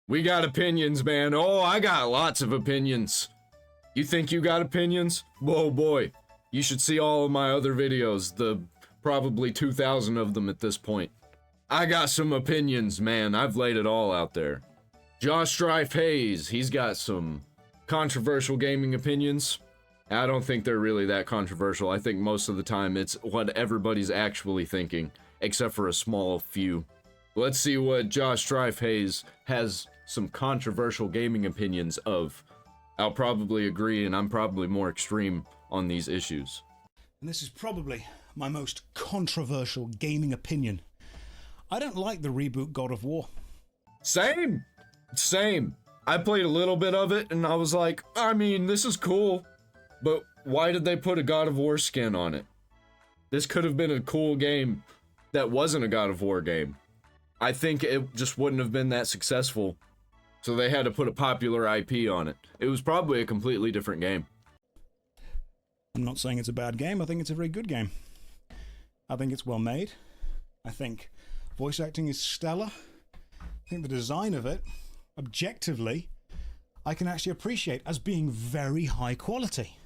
We got opinions, man. Oh, I got lots of opinions. You think you got opinions? Whoa, boy. You should see all of my other videos, the probably 2,000 of them at this point. I got some opinions, man. I've laid it all out there. Strife Hayes, he's got some controversial gaming opinions. I don't think they're really that controversial. I think most of the time it's what everybody's actually thinking, except for a small few. Let's see what Strife Hayes has some controversial gaming opinions of. I'll probably agree, and I'm probably more extreme on these issues. And this is probably my most controversial gaming opinion. I don't like the reboot God of War. Same. I played a little bit of it, and I was like, I mean, this is cool, but why did they put a God of War skin on it? This could have been a cool game that wasn't a God of War game. I think it just wouldn't have been that successful, so they had to put a popular IP on it. It was probably a completely different game. I'm not saying it's a bad game. I think it's a very good game. I think it's well made. I think voice acting is stellar. I think the design of it, objectively, I can actually appreciate as being very high quality.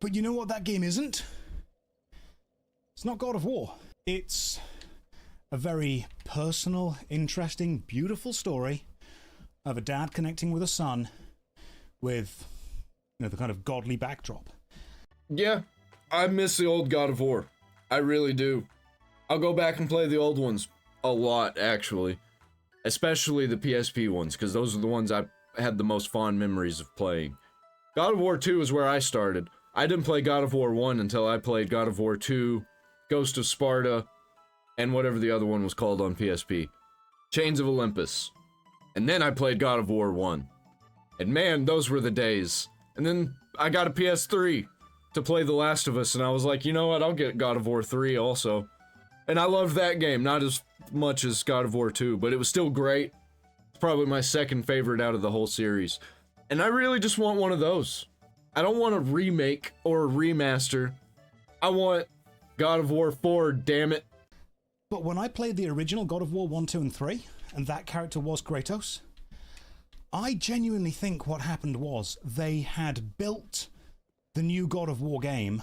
But you know what that game isn't? It's not God of War. It's a very personal, interesting, beautiful story of a dad connecting with a son with, you know, the kind of godly backdrop. Yeah, I miss the old God of War. I really do. I'll go back and play the old ones a lot, actually. Especially the PSP ones, because those are the ones I had the most fond memories of playing. God of War 2 is where I started. I didn't play God of War 1 until I played God of War 2, Ghost of Sparta, and whatever the other one was called on PSP. Chains of Olympus. And then I played God of War 1. And man, those were the days. And then I got a PS3 to play The Last of Us, and I was like, you know what, I'll get God of War 3 also. And I loved that game, not as much as God of War 2, but it was still great. It's probably my second favorite out of the whole series. And I really just want one of those. I don't want a remake or a remaster. I want God of War 4, damn it. But when I played the original God of War 1, 2, and 3, and that character was Kratos, I genuinely think what happened was they had built the new God of War game.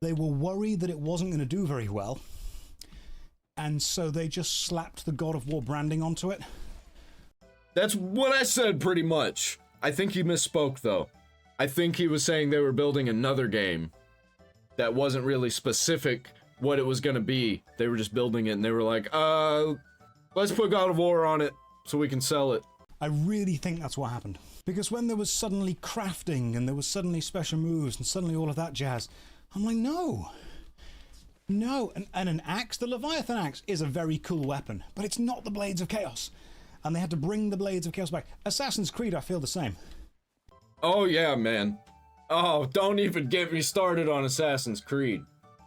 They were worried that it wasn't going to do very well, and so they just slapped the God of War branding onto it. That's what I said, pretty much. I think he misspoke, though. I think he was saying they were building another game that wasn't really specific what it was going to be. They were just building it, and they were like, let's put God of War on it so we can sell it. I really think that's what happened. Because when there was suddenly crafting, and there was suddenly special moves, and suddenly all of that jazz, I'm like, no. And an axe, the Leviathan axe, is a very cool weapon, but it's not the Blades of Chaos. And they had to bring the Blades of Chaos back. Assassin's Creed, I feel the same. Oh yeah, man. Oh, don't even get me started on Assassin's Creed.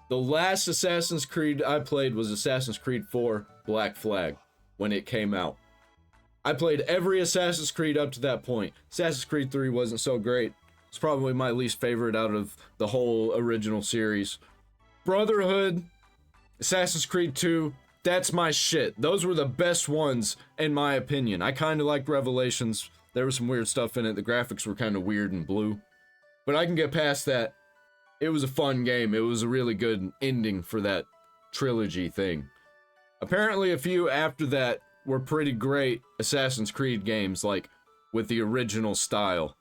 The last Assassin's Creed I played was Assassin's Creed 4 Black Flag, when it came out. I played every Assassin's Creed up to that point. Assassin's Creed 3 wasn't so great. It's probably my least favorite out of the whole original series. Brotherhood, Assassin's Creed 2, that's my shit. Those were the best ones, in my opinion. I kind of liked Revelations. There was some weird stuff in it. The graphics were kind of weird and blue. But I can get past that. It was a fun game. It was a really good ending for that trilogy thing. Apparently a few after that were pretty great Assassin's Creed games, like with the original style.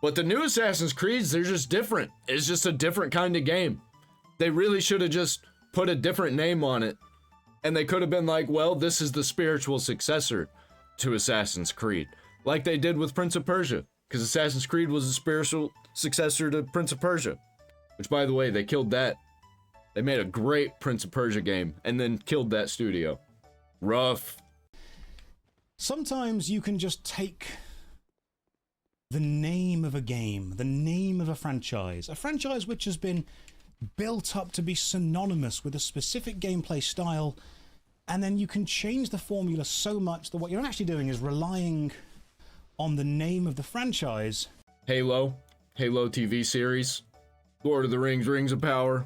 But the new Assassin's Creeds, they're just different. It's just a different kind of game. They really should have just put a different name on it. And they could have been like, well, this is the spiritual successor to Assassin's Creed. Like they did with Prince of Persia. Because Assassin's Creed was a spiritual successor to Prince of Persia. Which, by the way, they killed that. They made a great Prince of Persia game and then killed that studio. Rough. Sometimes you can just take the name of a game, the name of a franchise which has been built up to be synonymous with a specific gameplay style, and then you can change the formula so much that what you're actually doing is relying on the name of the franchise. Halo TV series, Lord of the Rings, Rings of Power,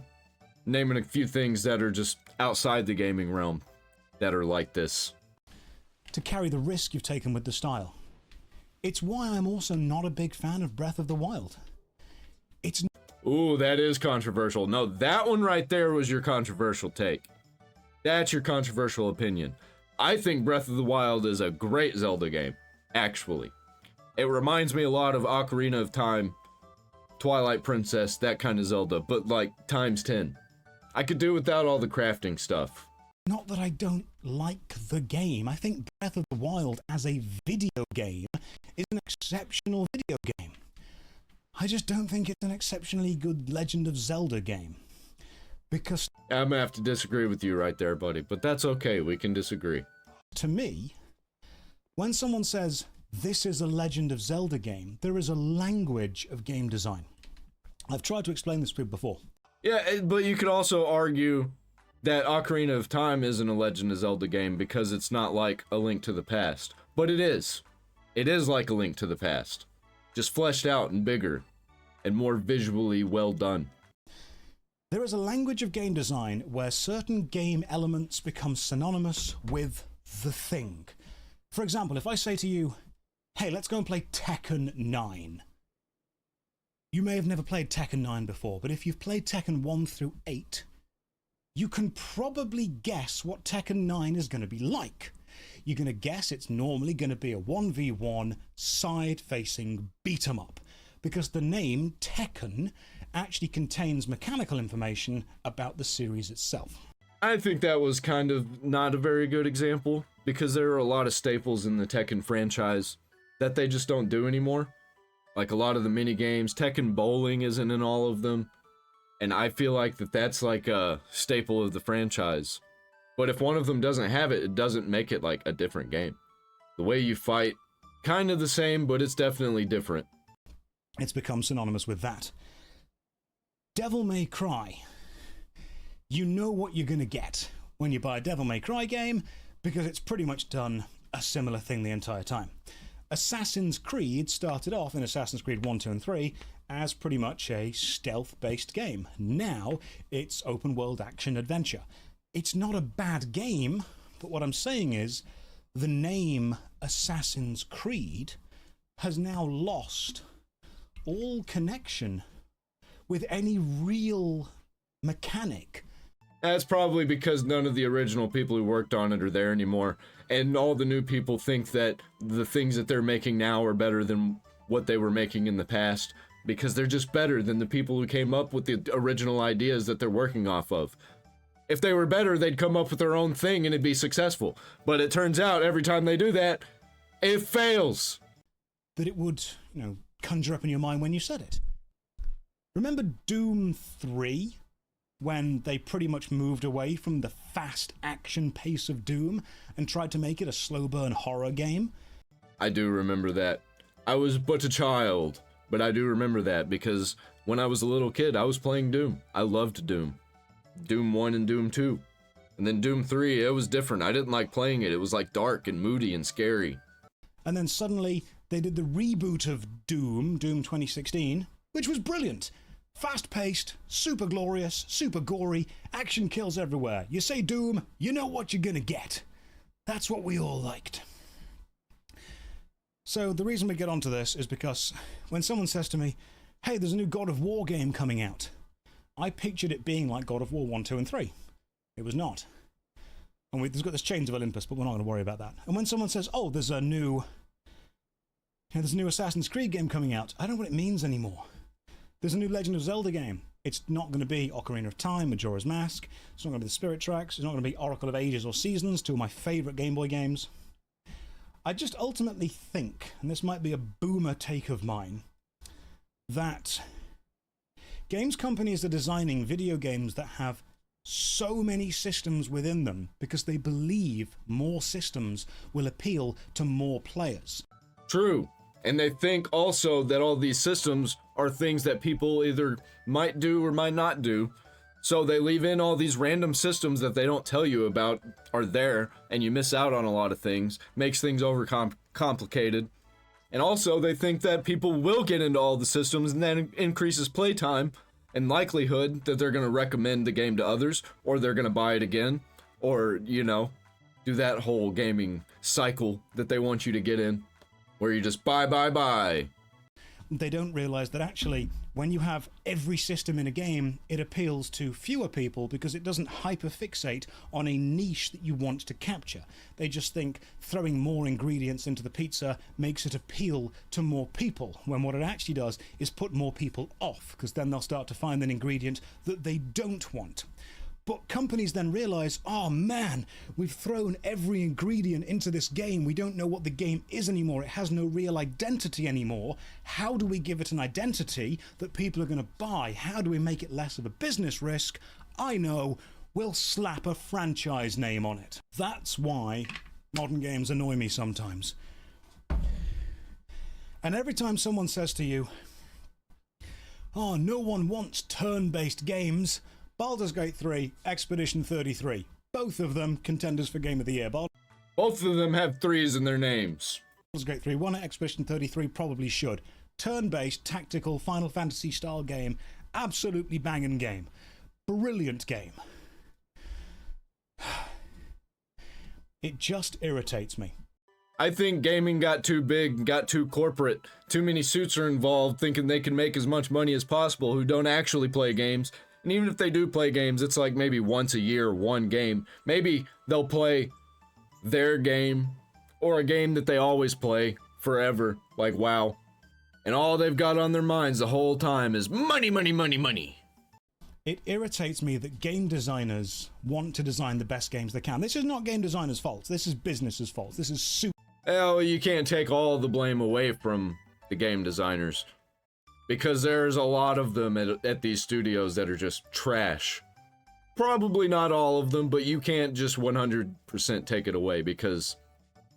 naming a few things that are just outside the gaming realm that are like this. to carry the risk you've taken with the style. It's why I'm also not a big fan of Breath of the Wild. It's... Ooh, that is controversial. No, that one right there was your controversial take. That's your controversial opinion. I think Breath of the Wild is a great Zelda game, actually. It reminds me a lot of Ocarina of Time, Twilight Princess, that kind of Zelda, but like times 10. I could do without all the crafting stuff. Not that I don't like the game. I think Breath of the Wild as a video game is an exceptional video game. I just don't think it's an exceptionally good Legend of Zelda game. Because... I'm gonna have to disagree with you right there, buddy, but that's okay, we can disagree. To me, when someone says, this is a Legend of Zelda game, there is a language of game design. I've tried to explain this to people before. Yeah, but you could also argue that Ocarina of Time isn't a Legend of Zelda game because it's not like A Link to the Past. But it is. It is like A Link to the Past. Just fleshed out and bigger, and more visually well done. There is a language of game design where certain game elements become synonymous with the thing. For example, if I say to you, hey, let's go and play Tekken 9. You may have never played Tekken 9 before, but if you've played Tekken 1 through 8, you can probably guess what Tekken 9 is going to be like. You're going to guess it's normally going to be a 1v1 side-facing beat-em-up, because the name Tekken actually contains mechanical information about the series itself. I think that was kind of not a very good example, because there are a lot of staples in the Tekken franchise that they just don't do anymore. Like a lot of the mini games, Tekken Bowling isn't in all of them, and I feel like that's like a staple of the franchise. But if one of them doesn't have it, it doesn't make it like a different game. The way you fight, kind of the same, but it's definitely different. It's become synonymous with that. Devil May Cry. You know what you're going to get when you buy a Devil May Cry game, because it's pretty much done a similar thing the entire time. Assassin's Creed started off in Assassin's Creed 1, 2, and 3 as pretty much a stealth-based game. Now, it's open-world action-adventure. It's not a bad game, but what I'm saying is, the name Assassin's Creed has now lost all connection with any real mechanic. That's probably because none of the original people who worked on it are there anymore, and all the new people think that the things that they're making now are better than what they were making in the past, because they're just better than the people who came up with the original ideas that they're working off of. If they were better, they'd come up with their own thing and it'd be successful. But it turns out every time they do that, it fails. That it would, conjure up in your mind when you said it. Remember Doom 3? When they pretty much moved away from the fast action pace of Doom and tried to make it a slow burn horror game? I do remember that. I was but a child, but I do remember that because when I was a little kid, I was playing Doom. I loved Doom. Doom 1 and Doom 2. And then Doom 3, it was different. I didn't like playing it. It was like dark and moody and scary. And then suddenly they did the reboot of Doom, Doom 2016, which was brilliant. Fast-paced, super glorious, super gory, action kills everywhere. You say Doom, you know what you're gonna get. That's what we all liked. So the reason we get onto this is because when someone says to me, hey, there's a new God of War game coming out, I pictured it being like God of War 1, 2, and 3. It was not. And there's got this Chains of Olympus, but we're not going to worry about that. And when someone says, oh, there's a new Assassin's Creed game coming out, I don't know what it means anymore. There's a new Legend of Zelda game. It's not going to be Ocarina of Time, Majora's Mask. It's not going to be the Spirit Tracks. It's not going to be Oracle of Ages or Seasons, two of my favourite Game Boy games. I just ultimately think, and this might be a boomer take of mine, that games companies are designing video games that have so many systems within them because they believe more systems will appeal to more players. True. And they think also that all these systems are things that people either might do or might not do. So they leave in all these random systems that they don't tell you about are there, and you miss out on a lot of things. Makes things complicated. And also they think that people will get into all the systems, and that increases playtime and likelihood that they're going to recommend the game to others, or they're going to buy it again, or, do that whole gaming cycle that they want you to get in, where you just buy. They don't realize that actually, when you have every system in a game, it appeals to fewer people because it doesn't hyperfixate on a niche that you want to capture. They just think throwing more ingredients into the pizza makes it appeal to more people, when what it actually does is put more people off, because then they'll start to find an ingredient that they don't want. But companies then realize, oh man, we've thrown every ingredient into this game. We don't know what the game is anymore. It has no real identity anymore. How do we give it an identity that people are going to buy? How do we make it less of a business risk? I know, we'll slap a franchise name on it. That's why modern games annoy me sometimes. And every time someone says to you, oh, no one wants turn-based games, Baldur's Gate 3, Expedition 33. Both of them contenders for Game of the Year. Both of them have 3s in their names. Baldur's Gate 3 won it, Expedition 33 probably should. Turn-based, tactical, Final Fantasy style game. Absolutely banging game. Brilliant game. It just irritates me. I think gaming got too big, got too corporate. Too many suits are involved thinking they can make as much money as possible who don't actually play games. And even if they do play games, it's like maybe once a year, one game. Maybe they'll play their game or a game that they always play forever, like WoW. And all they've got on their minds the whole time is money, money, money, money. It irritates me that game designers want to design the best games they can. This is not game designers' fault. This is business's fault. This is super. Well, you can't take all the blame away from the game designers. Because there's a lot of them at these studios that are just trash. Probably not all of them, but you can't just 100% take it away, because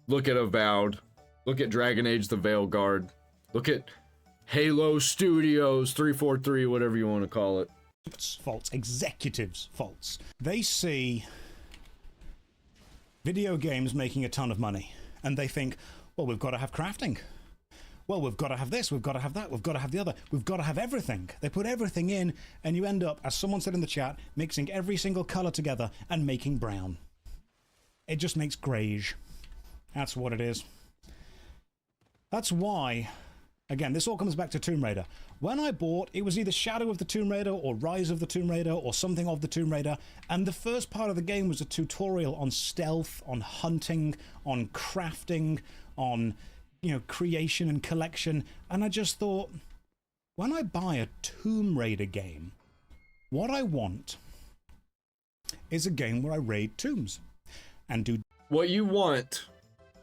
look at Avowed, look at Dragon Age the Veilguard, look at Halo Studios 343, whatever you want to call it. Faults, executives' faults. They see video games making a ton of money, and they think, well, we've got to have crafting. Well, we've got to have this, we've got to have that, we've got to have the other, we've got to have everything. They put everything in, and you end up, as someone said in the chat, mixing every single colour together and making brown. It just makes greige. That's what it is. That's why, again, this all comes back to Tomb Raider. When I bought, it was either Shadow of the Tomb Raider or Rise of the Tomb Raider or something of the Tomb Raider, and the first part of the game was a tutorial on stealth, on hunting, on crafting, on creation and collection, and I just thought, when I buy a Tomb Raider game, what I want is a game where I raid tombs and do. What you want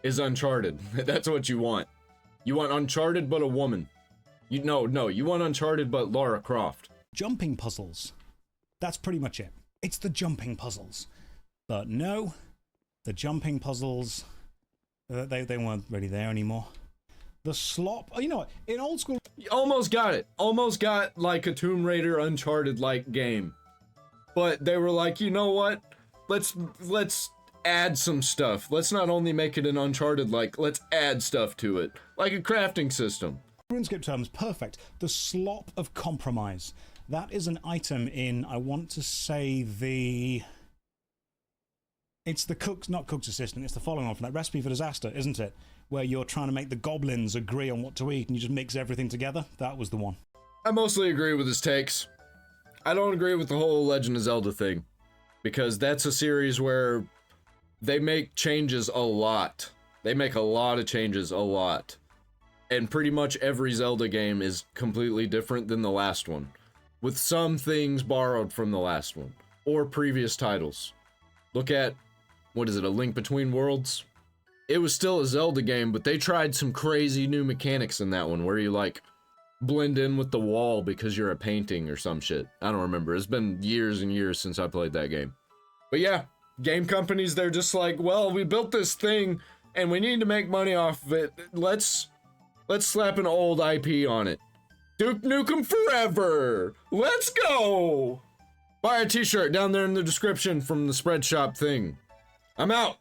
is Uncharted. That's what you want. You want Uncharted but a woman. You want Uncharted but Lara Croft. Jumping puzzles. That's pretty much it. It's the jumping puzzles. But no, the jumping puzzles, they weren't really there anymore. The slop, you know what, in old school. You almost got it. Almost got like a Tomb Raider Uncharted-like game. But they were like, you know what? Let's add some stuff. Let's not only make it an Uncharted-like, let's add stuff to it. Like a crafting system. RuneScape terms, perfect. The slop of compromise. That is an item in, I want to say, it's the not cook's assistant, it's the following on from that, Recipe for Disaster, isn't it? Where you're trying to make the goblins agree on what to eat and you just mix everything together. That was the one. I mostly agree with his takes. I don't agree with the whole Legend of Zelda thing, because that's a series where they make changes a lot. They make a lot of changes a lot. And pretty much every Zelda game is completely different than the last one, with some things borrowed from the last one, or previous titles. Look at, what is it, A Link Between Worlds? It was still a Zelda game, but they tried some crazy new mechanics in that one, where you, like, blend in with the wall because you're a painting or some shit. I don't remember. It's been years and years since I played that game. But yeah, game companies, they're just like, well, we built this thing, and we need to make money off of it. Let's slap an old IP on it. Duke Nukem Forever! Let's go! Buy a t-shirt down there in the description from the Spread Shop thing. I'm out!